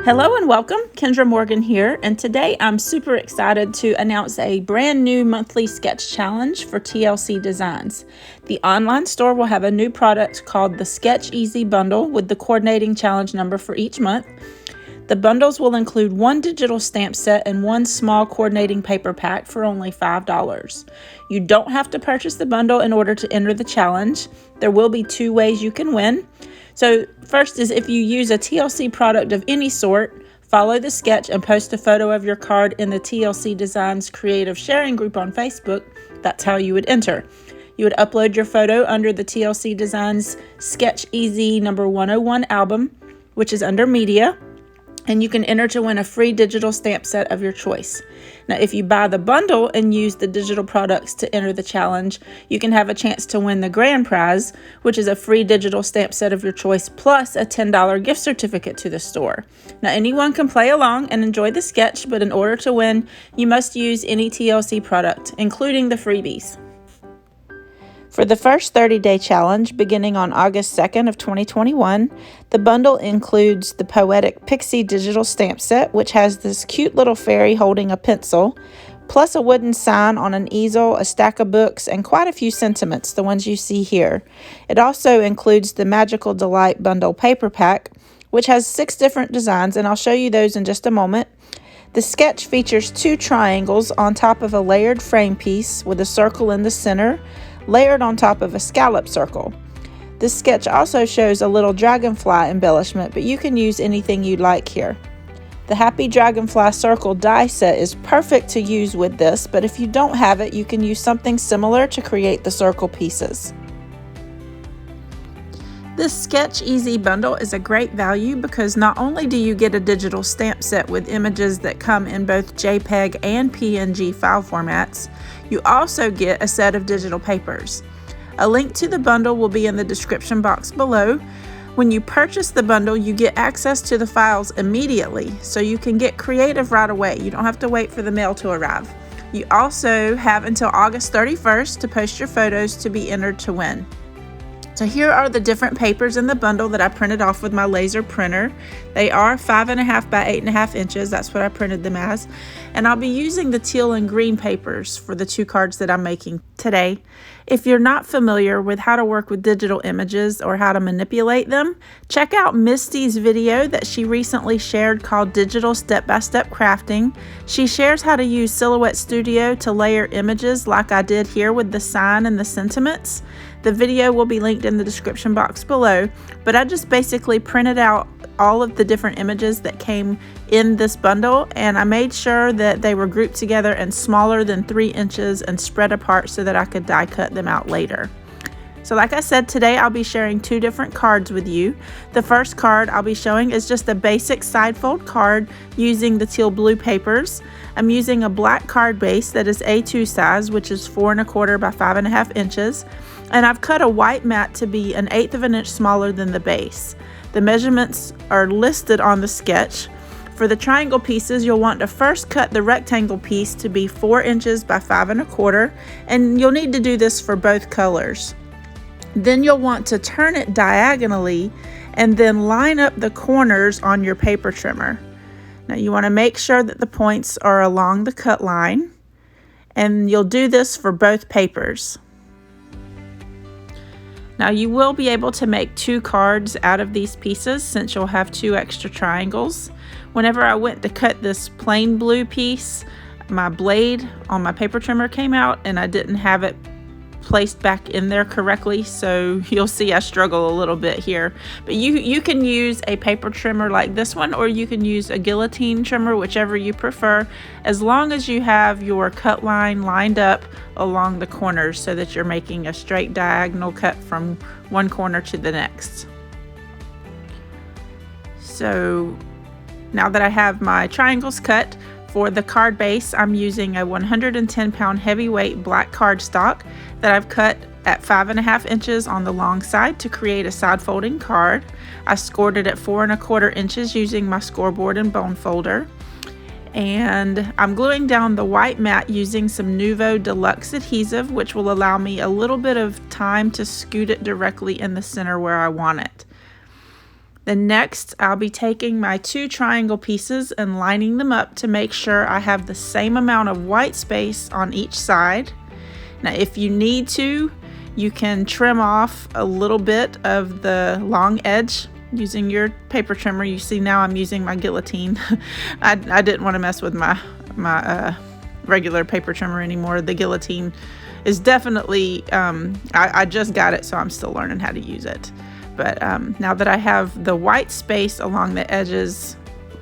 Hello and welcome, Kendra Morgan here, and today I'm super excited to announce a brand new monthly sketch challenge for TLC Designs. The online store will have a new product called the Sketch Easy Bundle with the coordinating challenge number for each month. The bundles will include one digital stamp set and one small coordinating paper pack for only $5. You don't have to purchase the bundle in order to enter the challenge. There will be two ways you can win. So first is if you use a TLC product of any sort, follow the sketch and post a photo of your card in the TLC Designs Creative Sharing Group on Facebook. That's how you would enter. You would upload your photo under the TLC Designs Sketch Easy number 101 album, which is under Media, and you can enter to win a free digital stamp set of your choice. Now, if you buy the bundle and use the digital products to enter the challenge, you can have a chance to win the grand prize, which is a free digital stamp set of your choice plus a $10 gift certificate to the store. Now, anyone can play along and enjoy the sketch, but in order to win, you must use any TLC product, including the freebies. For the first 30-day challenge, beginning on August 2nd of 2021, the bundle includes the Poetic Pixie digital stamp set, which has this cute little fairy holding a pencil, plus a wooden sign on an easel, a stack of books, and quite a few sentiments, the ones you see here. It also includes the Magical Delight bundle paper pack, which has 6 different designs, and I'll show you those in just a moment. The sketch features 2 triangles on top of a layered frame piece with a circle in the center, layered on top of a scallop circle. This sketch also shows a little dragonfly embellishment, but you can use anything you'd like here. The Happy Dragonfly Circle die set is perfect to use with this, but if you don't have it, you can use something similar to create the circle pieces. This Sketch Easy bundle is a great value because not only do you get a digital stamp set with images that come in both JPEG and PNG file formats, you also get a set of digital papers. A link to the bundle will be in the description box below. When you purchase the bundle, you get access to the files immediately, so you can get creative right away. You don't have to wait for the mail to arrive. You also have until August 31st to post your photos to be entered to win. So here are the different papers in the bundle that I printed off with my laser printer. They are 5.5 by 8.5 inches. That's what I printed them as. And I'll be using the teal and green papers for the 2 cards that I'm making today. If you're not familiar with how to work with digital images or how to manipulate them, check out Misty's video that she recently shared called Digital Step-by-Step Crafting. She shares how to use Silhouette Studio to layer images like I did here with the sign and the sentiments. The video will be linked in the description box below, but I just basically printed out all of the different images that came in this bundle, and I made sure that they were grouped together and smaller than 3 inches and spread apart so that I could die cut them out later. So like I said, today I'll be sharing 2 different cards with you. The first card I'll be showing is just a basic side fold card using the teal blue papers. I'm using a black card base that is A2 size, which is 4.25 by 5.5 inches. And I've cut a white mat to be 1/8 of an inch smaller than the base. The measurements are listed on the sketch. For the triangle pieces, you'll want to first cut the rectangle piece to be 4 inches by 5.25, and you'll need to do this for both colors. Then you'll want to turn it diagonally and then line up the corners on your paper trimmer. Now you want to make sure that the points are along the cut line, and you'll do this for both papers. Now you will be able to make 2 cards out of these pieces since you'll have 2 extra triangles. Whenever I went to cut this plain blue piece, my blade on my paper trimmer came out and I didn't have it placed back in there correctly, so you'll see I struggle a little bit here. But you can use a paper trimmer like this one, or you can use a guillotine trimmer, whichever you prefer, as long as you have your cut line lined up along the corners so that you're making a straight diagonal cut from one corner to the next. So now that I have my triangles cut, for the card base, I'm using a 110-pound heavyweight black cardstock that I've cut at 5.5 inches on the long side to create a side folding card. I scored it at 4.25 inches using my scoreboard and bone folder. And I'm gluing down the white mat using some Nuvo Deluxe adhesive, which will allow me a little bit of time to scoot it directly in the center where I want it. Then next, I'll be taking my 2 triangle pieces and lining them up to make sure I have the same amount of white space on each side. Now, if you need to, you can trim off a little bit of the long edge using your paper trimmer. You see now I'm using my guillotine. I didn't want to mess with my regular paper trimmer anymore. The guillotine is definitely, I just got it, so I'm still learning how to use it. But now that I have the white space along the edges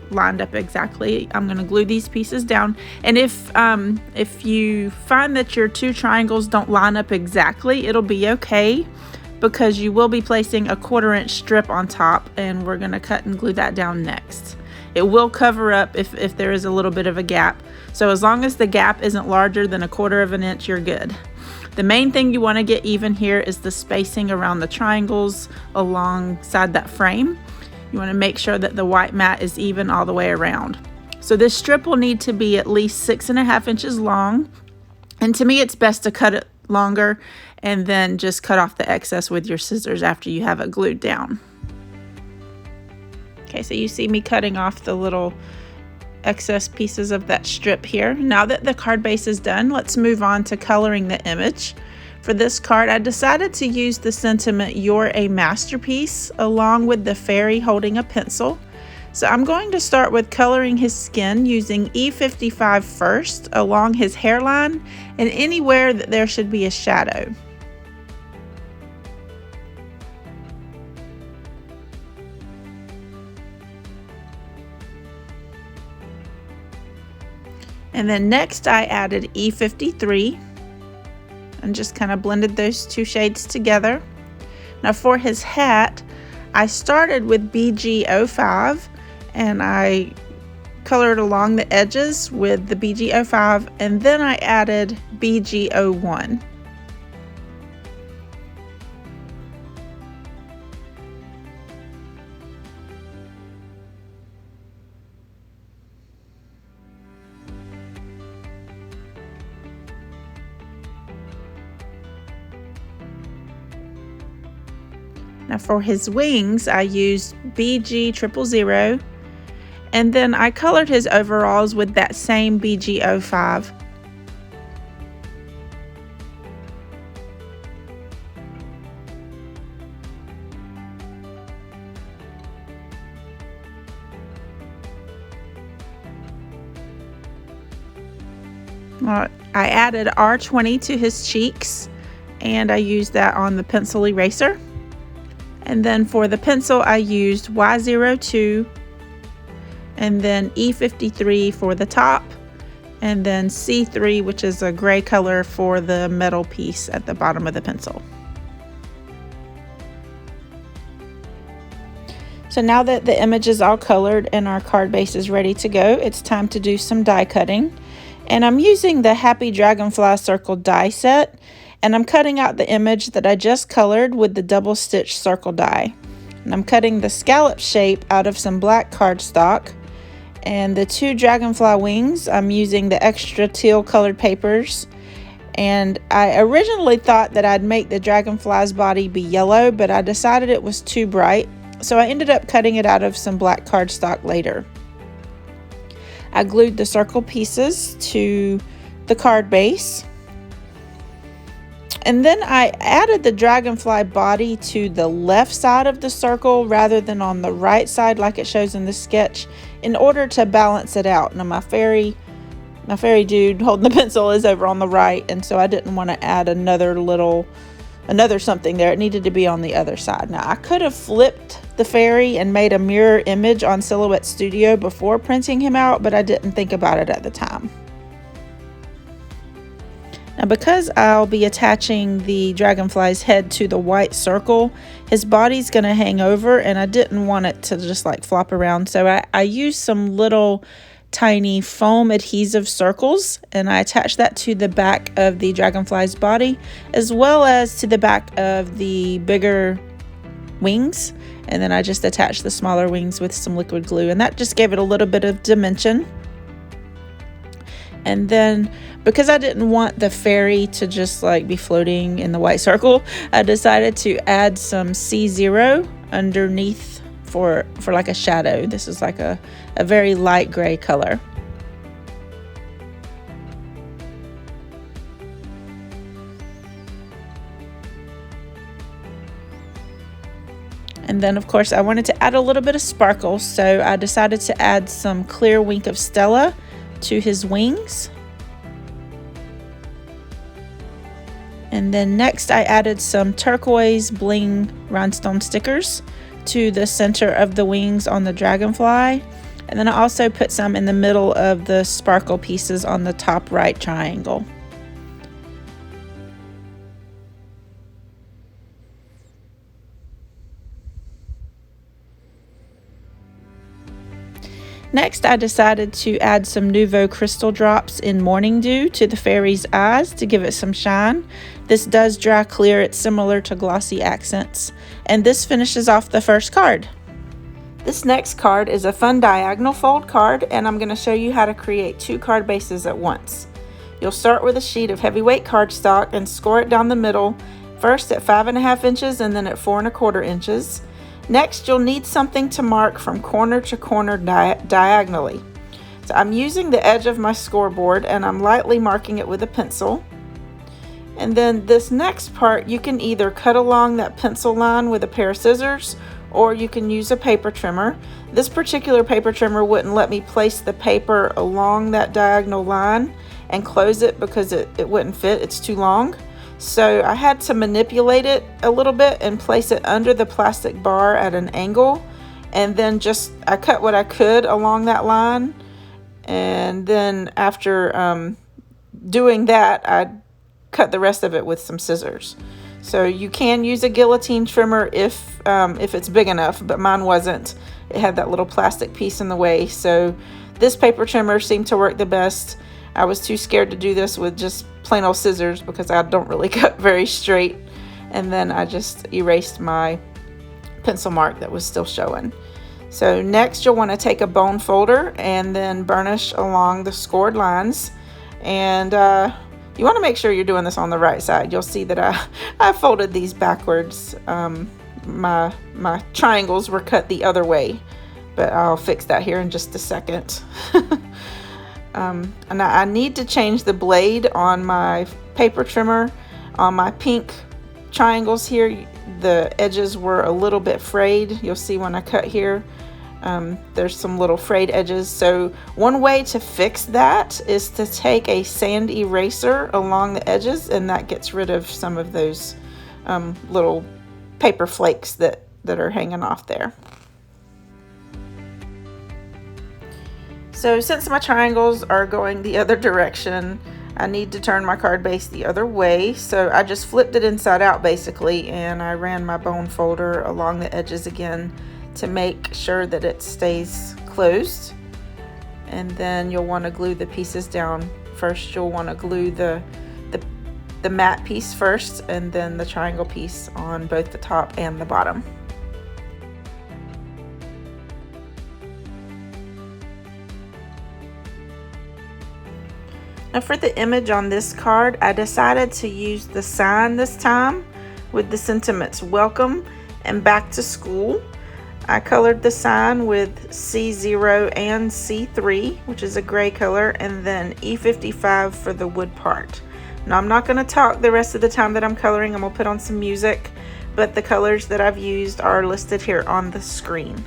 lined up exactly, I'm going to glue these pieces down. And if you find that your 2 triangles don't line up exactly, it'll be okay, because you will be placing a 1/4 inch strip on top, and we're going to cut and glue that down next. It will cover up if there is a little bit of a gap. So as long as the gap isn't larger than a 1/4 inch, you're good. The main thing you want to get even here is the spacing around the triangles alongside that frame. You want to make sure that the white mat is even all the way around. So this strip will need to be at least 6.5 inches long. And to me, it's best to cut it longer and then just cut off the excess with your scissors after you have it glued down. Okay, so you see me cutting off the little excess pieces of that strip here. Now that the card base is done, let's move on to coloring the image. For this card, I decided to use the sentiment "You're a masterpiece" along with the fairy holding a pencil. So I'm going to start with coloring his skin using E55 first along his hairline and anywhere that there should be a shadow. And then next I added E53 and just kind of blended those 2 shades together. Now for his hat, I started with BG05 and I colored along the edges with the BG05, and then I added BG01. Now for his wings, I used BG000, and then I colored his overalls with that same BG05. I added R20 to his cheeks, and I used that on the pencil eraser. And then for the pencil, I used Y02, and then E53 for the top, and then C3, which is a gray color, for the metal piece at the bottom of the pencil. So now that the image is all colored and our card base is ready to go, it's time to do some die cutting. And I'm using the Happy Dragonfly Circle die set, and I'm cutting out the image that I just colored with the double stitch circle die. And I'm cutting the scallop shape out of some black cardstock, and the 2 dragonfly wings, I'm using the extra teal colored papers. And I originally thought that I'd make the dragonfly's body be yellow, but I decided it was too bright, so I ended up cutting it out of some black cardstock later. I glued the circle pieces to the card base. And then I added the dragonfly body to the left side of the circle rather than on the right side like it shows in the sketch, in order to balance it out. Now my fairy dude holding the pencil is over on the right, and so I didn't want to add another something there. It needed to be on the other side. Now I could have flipped the fairy and made a mirror image on Silhouette Studio before printing him out, but I didn't think about it at the time. Now because I'll be attaching the dragonfly's head to the white circle, his body's going to hang over, and I didn't want it to just like flop around. So I used some little tiny foam adhesive circles, and I attached that to the back of the dragonfly's body as well as to the back of the bigger wings. And then I just attached the smaller wings with some liquid glue, and that just gave it a little bit of dimension. And then because I didn't want the fairy to just like be floating in the white circle, I decided to add some C0 underneath for like a shadow. This is like a very light gray color. And then of course I wanted to add a little bit of sparkle, so I decided to add some clear Wink of Stella to his wings. And then next I added some turquoise bling rhinestone stickers to the center of the wings on the dragonfly. And then I also put some in the middle of the sparkle pieces on the top right triangle. Next, I decided to add some Nouveau Crystal drops in Morning Dew to the fairy's eyes to give it some shine. This does dry clear, it's similar to glossy accents. And this finishes off the first card. This next card is a fun diagonal fold card, and I'm going to show you how to create 2 card bases at once. You'll start with a sheet of heavyweight cardstock and score it down the middle, first at 5.5 inches and then at 4.25 inches. Next, you'll need something to mark from corner to corner diagonally. So I'm using the edge of my scoreboard and I'm lightly marking it with a pencil. And then this next part, you can either cut along that pencil line with a pair of scissors, or you can use a paper trimmer. This particular paper trimmer wouldn't let me place the paper along that diagonal line and close it because it wouldn't fit, it's too long. So I had to manipulate it a little bit and place it under the plastic bar at an angle, and then I cut what I could along that line, and then after doing that I cut the rest of it with some scissors. So you can use a guillotine trimmer if it's big enough, but mine wasn't. It had that little plastic piece in the way, so this paper trimmer seemed to work the best. I was too scared to do this with just plain old scissors because I don't really cut very straight. And then I just erased my pencil mark that was still showing. So next you'll want to take a bone folder and then burnish along the scored lines. And you want to make sure you're doing this on the right side. You'll see that I folded these backwards. My triangles were cut the other way, but I'll fix that here in just a second. And I need to change the blade on my paper trimmer. On my pink triangles here, the edges were a little bit frayed. You'll see when I cut here, there's some little frayed edges. So one way to fix that is to take a sand eraser along the edges, and that gets rid of some of those little paper flakes that are hanging off there. So since my triangles are going the other direction, I need to turn my card base the other way. So I just flipped it inside out basically, and I ran my bone folder along the edges again to make sure that it stays closed. And then you'll want to glue the pieces down. First you'll want to glue the matte piece first, and then the triangle piece on both the top and the bottom. Now for the image on this card, I decided to use the sign this time with the sentiments welcome and back to school. I colored the sign with C0 and C3, which is a gray color, and then E55 for the wood part. Now I'm not going to talk the rest of the time that I'm coloring. I'm going to put on some music, but the colors that I've used are listed here on the screen.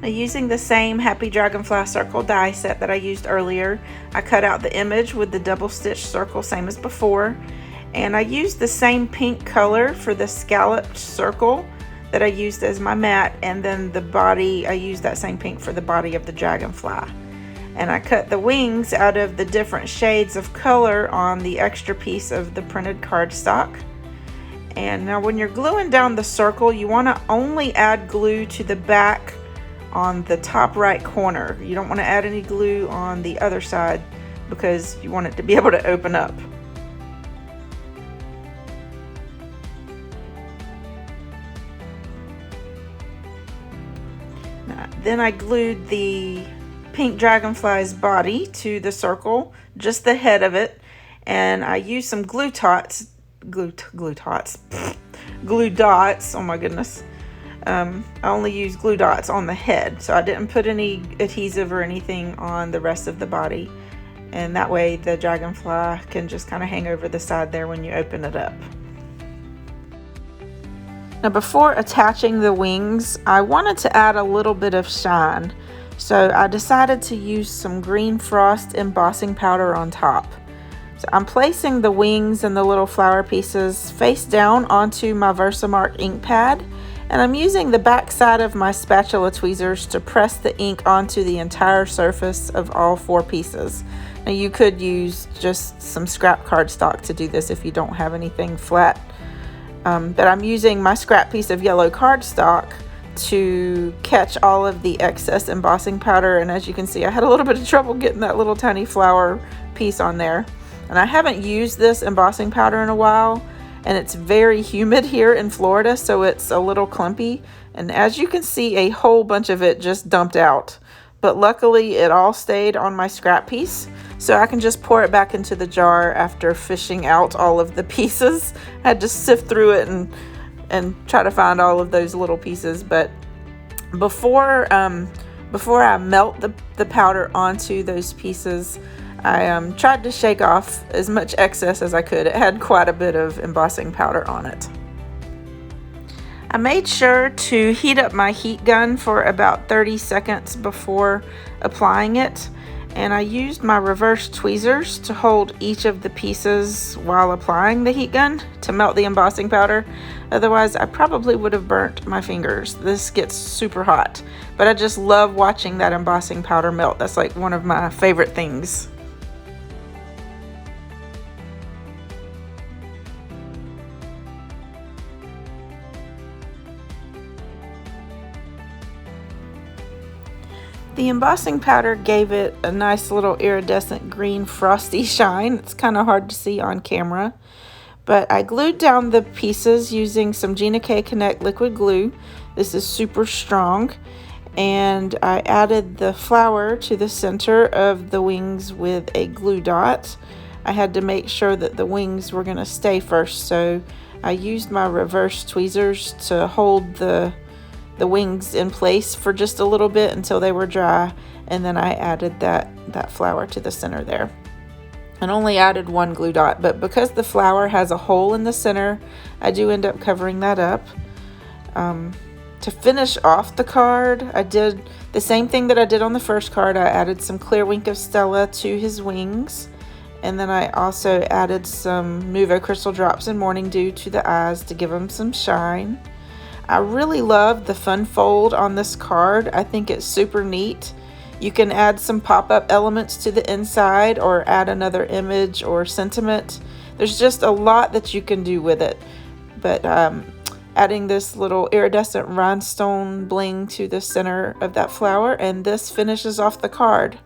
Now, using the same Happy Dragonfly Circle die set that I used earlier, I cut out the image with the double stitch circle, same as before, and I used the same pink color for the scalloped circle that I used as my mat, and then the body, I used that same pink for the body of the dragonfly. And I cut the wings out of the different shades of color on the extra piece of the printed cardstock. And now when you're gluing down the circle, you want to only add glue to the back on the top right corner. You don't want to add any glue on the other side because you want it to be able to open up. Then I glued the pink dragonfly's body to the circle, just the head of it, and I used some glue dots, oh my goodness. I only used glue dots on the head, so I didn't put any adhesive or anything on the rest of the body, and that way the dragonfly can just kind of hang over the side there when you open it up. Now, before attaching the wings, I wanted to add a little bit of shine, so I decided to use some green frost embossing powder on top. So I'm placing the wings and the little flower pieces face down onto my Versamark ink pad, and I'm using the back side of my spatula tweezers to press the ink onto the entire surface of all 4 pieces. Now, you could use just some scrap cardstock to do this if you don't have anything flat. But I'm using my scrap piece of yellow cardstock to catch all of the excess embossing powder, and as you can see, I had a little bit of trouble getting that little tiny flower piece on there. And I haven't used this embossing powder in a while, and it's very humid here in Florida, so it's a little clumpy, and as you can see, a whole bunch of it just dumped out. But luckily it all stayed on my scrap piece, so I can just pour it back into the jar after fishing out all of the pieces. I had to sift through it and try to find all of those little pieces. But before I melt the powder onto those pieces, I tried to shake off as much excess as I could. It had quite a bit of embossing powder on it. I made sure to heat up my heat gun for about 30 seconds before applying it, and I used my reverse tweezers to hold each of the pieces while applying the heat gun to melt the embossing powder. Otherwise, I probably would have burnt my fingers. This gets super hot, but I just love watching that embossing powder melt. That's like one of my favorite things. The embossing powder gave it a nice little iridescent green frosty shine. It's kind of hard to see on camera. But I glued down the pieces using some Gina K Connect liquid glue. This is super strong. And I added the flower to the center of the wings with a glue dot. I had to make sure that the wings were going to stay first, so I used my reverse tweezers to hold the wings in place for just a little bit until they were dry, and then I added that flower to the center there. And only added 1 glue dot, but because the flower has a hole in the center, I do end up covering that up. To finish off the card, I did the same thing that I did on the first card. I added some clear Wink of Stella to his wings, and then I also added some Nuvo Crystal Drops and Morning Dew to the eyes to give them some shine. I really love the fun fold on this card. I think it's super neat. You can add some pop-up elements to the inside or add another image or sentiment. There's just a lot that you can do with it. But adding this little iridescent rhinestone bling to the center of that flower, and this finishes off the card.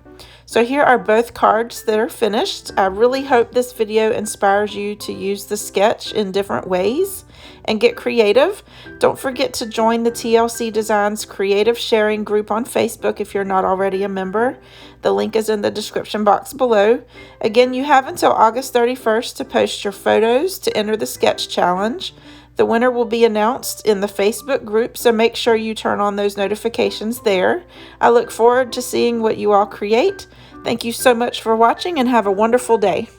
So here are both cards that are finished. I really hope this video inspires you to use the sketch in different ways and get creative. Don't forget to join the TLC Designs Creative Sharing group on Facebook if you're not already a member. The link is in the description box below. Again, you have until August 31st to post your photos to enter the sketch challenge. The winner will be announced in the Facebook group, so make sure you turn on those notifications there. I look forward to seeing what you all create. Thank you so much for watching and have a wonderful day.